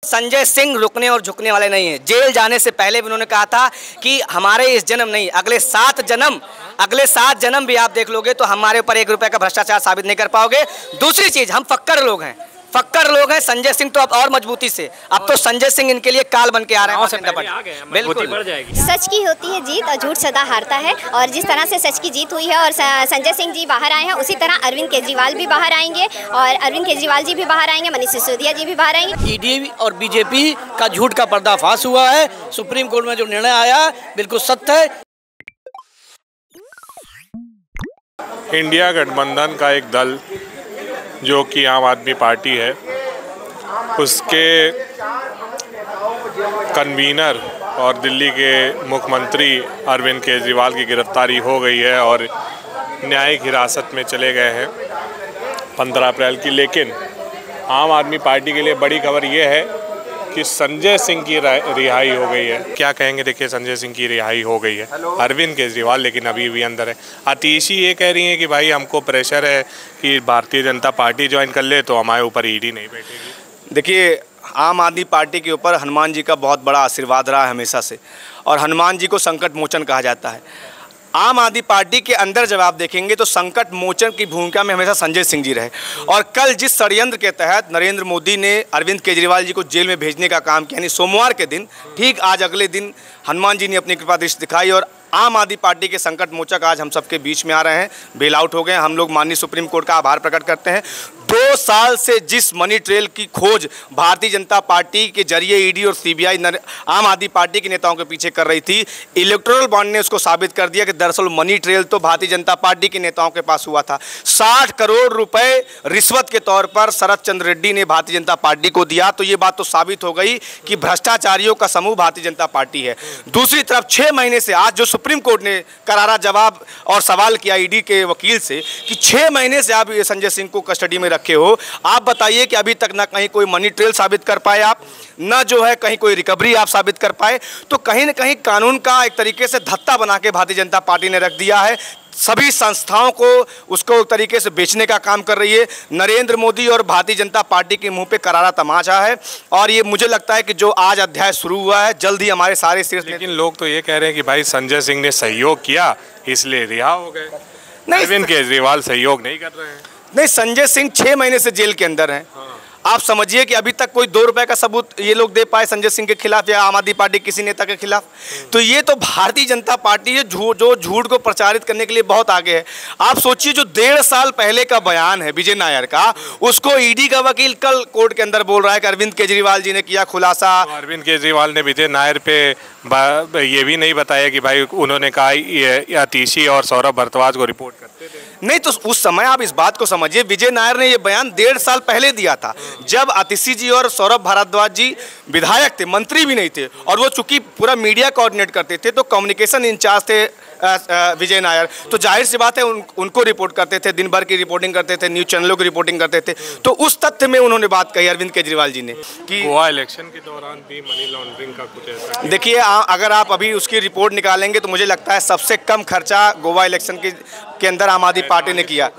संजय सिंह रुकने और झुकने वाले नहीं हैं। जेल जाने से पहले भी उन्होंने कहा था कि हमारे इस जन्म नहीं, अगले 7 जन्म भी आप देख लोगे तो हमारे ऊपर 1 रुपए का भ्रष्टाचार साबित नहीं कर पाओगे। दूसरी चीज, हम फक्कड़ लोग हैं। संजय सिंह तो अब और मजबूती से, अब तो संजय सिंह इनके लिए काल बन के आ रहे हैं। बिल्कुल सच की होती है जीत और झूठ सदा हारता है, और जिस तरह से सच की जीत हुई है और संजय सिंह जी बाहर आए हैं, उसी तरह अरविंद केजरीवाल भी बाहर आएंगे, और अरविंद केजरीवाल जी भी बाहर आएंगे, मनीष सिसोदिया जी भी बाहर आएंगे। ईडी और बीजेपी का झूठ का पर्दाफाश हुआ है। सुप्रीम कोर्ट में जो निर्णय आया बिल्कुल सत्य है। इंडिया गठबंधन का एक दल जो कि आम आदमी पार्टी है, उसके कन्वीनर और दिल्ली के मुख्यमंत्री अरविंद केजरीवाल की गिरफ्तारी हो गई है और न्यायिक हिरासत में चले गए हैं 15 अप्रैल की। लेकिन आम आदमी पार्टी के लिए बड़ी खबर ये है कि संजय सिंह की रिहाई हो गई है। क्या कहेंगे? देखिए, संजय सिंह की रिहाई हो गई है। अरविंद केजरीवाल लेकिन अभी भी अंदर है। आतिशी ये कह रही हैं कि भाई हमको प्रेशर है कि भारतीय जनता पार्टी ज्वाइन कर ले तो हमारे ऊपर ईडी नहीं बैठेगी। देखिए, आम आदमी पार्टी के ऊपर हनुमान जी का बहुत बड़ा आशीर्वाद रहा है हमेशा से, और हनुमान जी को संकट मोचन कहा जाता है। आम आदमी पार्टी के अंदर जब आप देखेंगे तो संकट मोचन की भूमिका में हमेशा संजय सिंह जी रहे, और कल जिस षड्यंत्र के तहत नरेंद्र मोदी ने अरविंद केजरीवाल जी को जेल में भेजने का काम किया, यानी सोमवार के दिन, ठीक आज अगले दिन हनुमान जी ने अपनी कृपा दृष्टि दिखाई और आम आदमी पार्टी के संकट मोचक आज हम सबके बीच में आ रहे हैं, बेल आउट हो गए। हम लोग माननीय सुप्रीम कोर्ट का आभार प्रकट करते हैं। 2 साल से जिस मनी ट्रेल की खोज भारतीय जनता पार्टी के जरिए ईडी और सीबीआई आम आदमी पार्टी के नेताओं के पीछे कर रही थी, इलेक्टोरल बॉन्ड ने उसको साबित कर दिया कि दरअसल मनी ट्रेल तो भारतीय जनता पार्टी के नेताओं के पास हुआ था। 60 करोड़ रुपए रिश्वत के तौर पर शरद चंद्र रेड्डी ने भारतीय जनता पार्टी को दिया। तो ये बात तो साबित हो गई कि भ्रष्टाचारियों का समूह भारतीय जनता पार्टी है। दूसरी तरफ 6 महीने से आज जो सुप्रीम कोर्ट ने करारा जवाब और सवाल किया ईडी के वकील से कि 6 महीने से आप संजय सिंह को कस्टडी में रखे हो, आप बताइए कि अभी तक ना कहीं कोई मनी ट्रेल साबित कर पाए आप, ना जो है कहीं कोई रिकवरी आप साबित कर पाए। तो कहीं ना कहीं कानून का एक तरीके से धत्ता बना के भारतीय जनता पार्टी ने रख दिया है। सभी संस्थाओं को उसको एक तरीके से बेचने का काम कर रही है। नरेंद्र मोदी और भारतीय जनता पार्टी के मुंह पे करारा तमाचा है, और ये मुझे लगता है कि जो आज अध्याय शुरू हुआ है जल्द ही हमारे सारे शीर्ष। लेकिन लोग तो ये कह रहे हैं कि भाई संजय सिंह ने सहयोग किया इसलिए रिहा हो गए। अरविंद केजरीवाल सहयोग नहीं कर रहे हैं। नहीं, संजय सिंह 6 महीने से जेल के अंदर हैं। आप समझिए कि अभी तक कोई 2 रुपए का सबूत ये लोग दे पाए संजय सिंह के खिलाफ या आम आदमी पार्टी किसी नेता के खिलाफ। तो ये तो भारतीय जनता पार्टी है जो झूठ को प्रचारित करने के लिए बहुत आगे है। आप सोचिए, जो 1.5 साल पहले का बयान है विजय नायर का, उसको ईडी का वकील कल कोर्ट के अंदर बोल रहा है कि अरविंद केजरीवाल जी ने किया खुलासा। तो अरविंद केजरीवाल ने विजय नायर पे ये भी नहीं बताया कि भाई उन्होंने कहा आतिशी और सौरभ भारद्वाज को रिपोर्ट करते थे। नहीं, तो उस समय आप इस बात को समझिए, विजय नायर ने ये बयान 1.5 साल पहले दिया था, जब आतिशी जी और सौरभ भारद्वाज जी विधायक थे, मंत्री भी नहीं थे, और वो चूंकि पूरा मीडिया कोऑर्डिनेट करते थे तो कम्युनिकेशन इंचार्ज थे विजय नायर, तो जाहिर सी बात है उनको रिपोर्ट करते थे, दिन भर की रिपोर्टिंग करते थे, न्यूज़ चैनलों की रिपोर्टिंग करते थे। तो उस तथ्य में उन्होंने बात कही अरविंद केजरीवाल जी ने कि गोवा इलेक्शन के दौरान भी मनी लॉन्ड्रिंग का कुछ ऐसा। देखिए, अगर आप अभी उसकी रिपोर्ट निकालेंगे तो मुझे लगता है सबसे कम खर्चा गोवा इलेक्शन के अंदर आम आदमी पार्टी ने किया।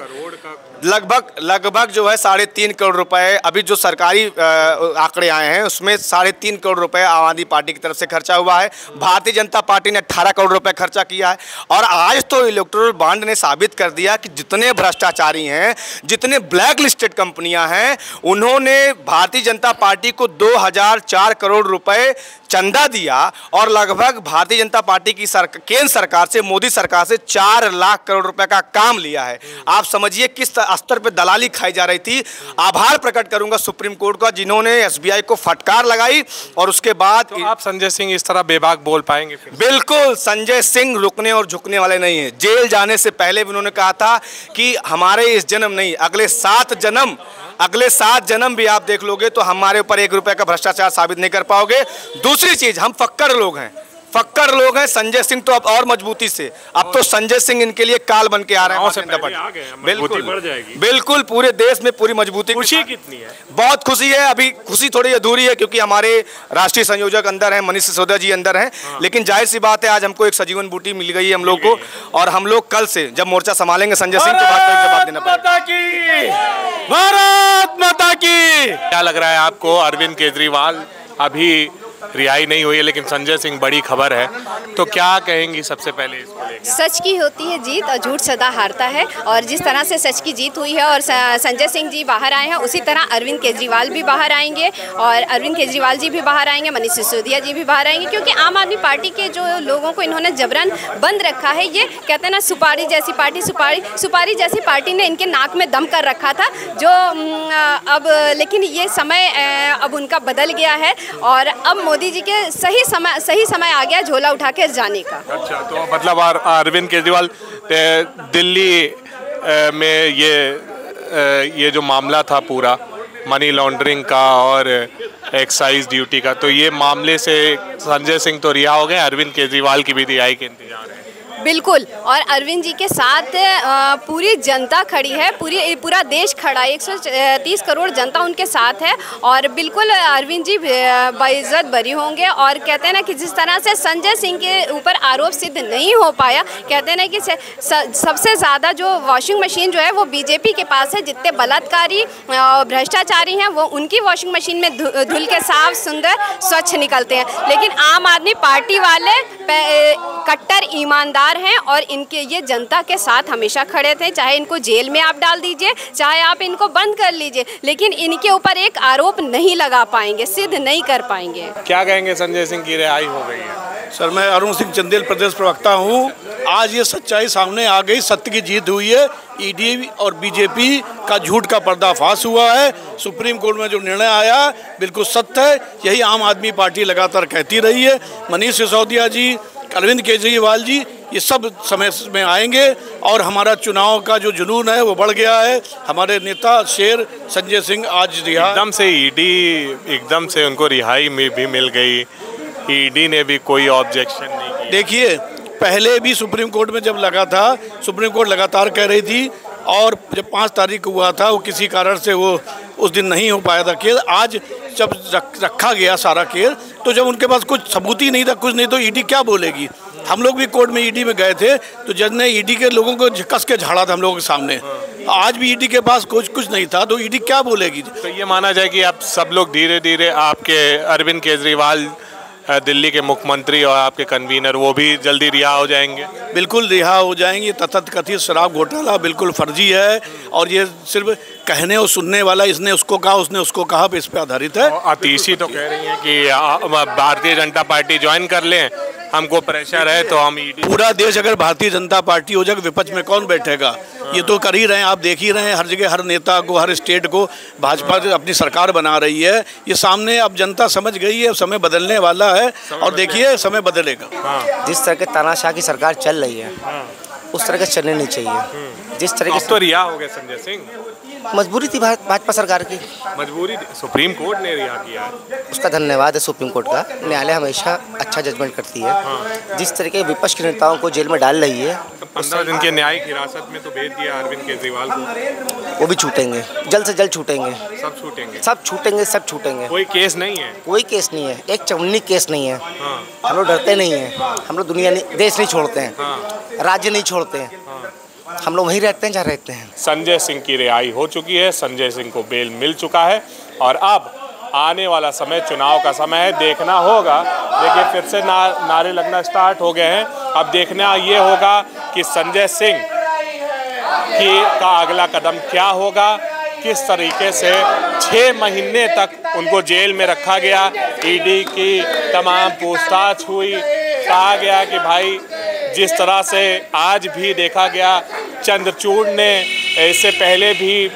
लगभग जो है 3.5 करोड़ रुपए, अभी जो सरकारी आंकड़े आए हैं उसमें 3.5 करोड़ रुपए आम आदमी पार्टी की तरफ से खर्चा हुआ है। भारतीय जनता पार्टी ने 18 करोड़ रुपए खर्चा किया है। और आज तो इलेक्टोरल बॉन्ड ने साबित कर दिया कि जितने भ्रष्टाचारी हैं, जितने ब्लैक लिस्टेड कंपनियां हैं, उन्होंने भारतीय जनता पार्टी को 2004 करोड़ रुपए चंदा दिया, और लगभग भारतीय जनता पार्टी की केंद्र सरकार से, मोदी सरकार से 4 लाख करोड़ रुपए का काम लिया है। आप समझिए किस स्तर पे दलाली खाई जा रही थी। आभार प्रकट करूंगा सुप्रीम कोर्ट का, जिन्होंने एसबीआई को फटकार लगाई, और उसके बाद तो आप संजय सिंह इस तरह बेबाक बोल पाएंगे फिर? बिल्कुल, संजय सिंह रुकने और झुकने वाले नहीं है। जेल जाने से पहले भी उन्होंने कहा था कि हमारे इस जन्म नहीं, अगले 7 जन्म भी आप देख लोगे तो हमारे ऊपर 1 रुपए का भ्रष्टाचार साबित नहीं कर पाओगे। दूसरी चीज, हम फक्कड़ लोग हैं। फक्कड़ लोग हैं। संजय सिंह तो अब और मजबूती से, अब तो संजय सिंह इनके लिए काल बन के आ रहे हैं। बिल्कुल पूरे देश में पूरी मजबूती। खुशी कितनी है? बहुत खुशी है। अभी खुशी थोड़ी अधूरी है क्योंकि हमारे राष्ट्रीय संयोजक अंदर हैं, मनीष सिसोदिया जी अंदर हैं, लेकिन जाहिर सी बात है आज हमको एक सजीवन बूटी मिल गई है हम लोग को, और हम लोग कल से जब मोर्चा संभालेंगे संजय सिंह के बाद तो जवाब देना पड़ेगा। भारत माता की। क्या लग रहा है आपको, अरविंद केजरीवाल अभी रिहाई नहीं हुई है लेकिन संजय सिंह बड़ी खबर है, तो क्या कहेंगी सबसे पहले इसको लेकर? सच की होती है जीत और झूठ सदा हारता है, और जिस तरह से सच की जीत हुई है और संजय सिंह जी बाहर आए हैं, उसी तरह अरविंद केजरीवाल भी बाहर आएंगे, और अरविंद केजरीवाल जी भी बाहर आएंगे, मनीष सिसोदिया जी भी बाहर आएंगे, क्योंकि आम आदमी पार्टी के जो लोगों को इन्होंने जबरन बंद रखा है, ये कहते हैं ना सुपारी जैसी पार्टी, सुपारी जैसी पार्टी ने इनके नाक में दम कर रखा था, जो अब लेकिन ये समय अब उनका बदल गया है, और अब मोदी जी के सही समय आ गया झोला उठा के जाने का। अच्छा, तो मतलब अरविंद केजरीवाल दिल्ली में ये जो मामला था पूरा मनी लॉन्ड्रिंग का और एक्साइज ड्यूटी का, तो ये मामले से संजय सिंह तो रिहा हो गए, अरविंद केजरीवाल की भी रिहाई के इंतजार है। बिल्कुल, और अरविंद जी के साथ पूरी जनता खड़ी है, पूरा देश खड़ा है, 130 करोड़ जनता उनके साथ है, और बिल्कुल अरविंद जी बाइज्जत बरी होंगे। और कहते हैं ना कि जिस तरह से संजय सिंह के ऊपर आरोप सिद्ध नहीं हो पाया, कहते हैं ना कि सबसे ज़्यादा जो वॉशिंग मशीन जो है वो बीजेपी के पास है, जितने बलात्कारी भ्रष्टाचारी हैं वो उनकी वॉशिंग मशीन में धुल के साफ सुंदर स्वच्छ निकलते हैं, लेकिन आम आदमी पार्टी वाले कट्टर ईमानदार हैं, और इनके ये जनता के साथ हमेशा खड़े थे, चाहे इनको जेल में आप डाल दीजिए, चाहे आप इनको बंद कर लीजिए, लेकिन इनके ऊपर एक आरोप नहीं लगा पाएंगे, सिद्ध नहीं कर पाएंगे। क्या कहेंगे, संजय सिंह की रिहाई हो गई है? सर, मैं अरुण सिंह चंदेल प्रदेश प्रवक्ता हूँ। आज ये सच्चाई सामने आ गई, सत्य की जीत हुई है। ईडी और बीजेपी का झूठ का पर्दाफाश हुआ है। सुप्रीम कोर्ट में जो निर्णय आया बिल्कुल सत्य है, यही आम आदमी पार्टी लगातार कहती रही है। मनीष सिसोदिया जी, अरविंद केजरीवाल जी, ये सब समय में आएंगे, और हमारा चुनाव का जो जुनून है वो बढ़ गया है। हमारे नेता शेर संजय सिंह आज रिहा, एकदम से उनको रिहाई में भी मिल गई, ईडी ने भी कोई ऑब्जेक्शन नहीं किया। देखिए, पहले भी सुप्रीम कोर्ट में जब लगा था, सुप्रीम कोर्ट लगातार कह रही थी, और जब 5 तारीख को हुआ था वो किसी कारण से वो उस दिन नहीं हो पाया था केस। आज जब रखा गया सारा केस, तो जब उनके पास कुछ सबूत ही नहीं था, कुछ नहीं, तो ईडी क्या बोलेगी? हम लोग भी कोर्ट में ईडी में गए थे, तो जज ने ईडी के लोगों को कस के झाड़ा था हम लोगों के सामने। आज भी ईडी के पास कुछ नहीं था, तो ईडी क्या बोलेगी? तो ये माना जाए कि आप सब लोग धीरे धीरे, आपके अरविंद केजरीवाल दिल्ली के मुख्यमंत्री और आपके कन्वीनर, वो भी जल्दी रिहा हो जाएंगे? बिल्कुल रिहा हो जाएंगे। तथाकथित शराब घोटाला बिल्कुल फर्जी है, और ये सिर्फ कहने और सुनने वाला, इसने उसको कहा उसने उसको कहा, इस पे आधारित है। आतिशी तो कह रही है कि भारतीय जनता पार्टी ज्वाइन कर लें, हमको प्रेशर है, तो हम ईडी। पूरा देश अगर भारतीय जनता पार्टी हो जाएगा, विपक्ष में कौन बैठेगा? ये तो कर ही रहे हैं, आप देख ही रहे हैं, हर जगह हर नेता को, हर स्टेट को भाजपा अपनी सरकार बना रही है। ये सामने अब जनता समझ गई है, समय बदलने वाला है, और देखिए समय बदलेगा। जिस तरह के तानाशाह की सरकार चल रही है उस तरह के चलने नहीं चाहिए। जिस तरह के तो रिहा हो गए संजय सिंह, मजबूरी थी भाजपा सरकार की, मजबूरी सुप्रीम कोर्ट ने रिहा किया है, उसका धन्यवाद है सुप्रीम कोर्ट का। न्यायालय हमेशा अच्छा जजमेंट करती है। जिस तरीके विपक्ष के नेताओं को जेल में डाल रही है, 15 दिन के न्यायिक हिरासत में तो भेज दिया अरविंद केजरीवाल को, वो भी छूटेंगे, जल्द से जल्द छूटेंगे, सब छूटेंगे, सब छूटेंगे, सब छूटेंगे। कोई केस नहीं है, कोई केस नहीं है, एक चवन्नी केस नहीं है। हम लोग डरते नहीं हैं, हम लोग दुनिया नहीं, देश नहीं छोड़ते हैं, राज्य नहीं छोड़ते हैं, हम लोग वहीं रहते हैं जहाँ रहते हैं। संजय सिंह की रिहाई हो चुकी है, संजय सिंह को बेल मिल चुका है, और अब आने वाला समय चुनाव का समय है, देखना होगा। देखिए, फिर से नारे लगना स्टार्ट हो गए हैं। अब देखना ये होगा कि संजय सिंह का अगला कदम क्या होगा, किस तरीके से 6 महीने तक उनको जेल में रखा गया, ईडी की तमाम पूछताछ हुई, कहा गया कि भाई जिस तरह से आज भी देखा गया, चंद्रचूड़ ने इससे पहले भी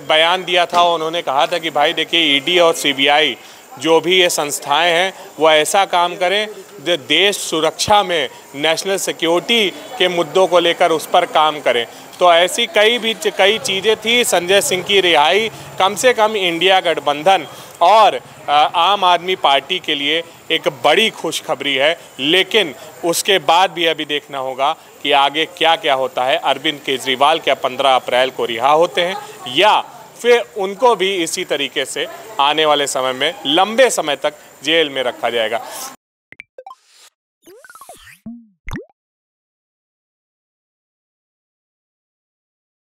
बयान दिया था, उन्होंने कहा था कि भाई देखिए, ईडी और सीबीआई जो भी ये संस्थाएं हैं वो ऐसा काम करें जो देश सुरक्षा में, नेशनल सिक्योरिटी के मुद्दों को लेकर उस पर काम करें। तो ऐसी कई चीज़ें थी। संजय सिंह की रिहाई कम से कम इंडिया गठबंधन और आम आदमी पार्टी के लिए एक बड़ी खुशखबरी है। लेकिन उसके बाद भी अभी देखना होगा कि आगे क्या क्या होता है। अरविंद केजरीवाल क्या 15 अप्रैल को रिहा होते हैं या फिर उनको भी इसी तरीके से आने वाले समय में लंबे समय तक जेल में रखा जाएगा।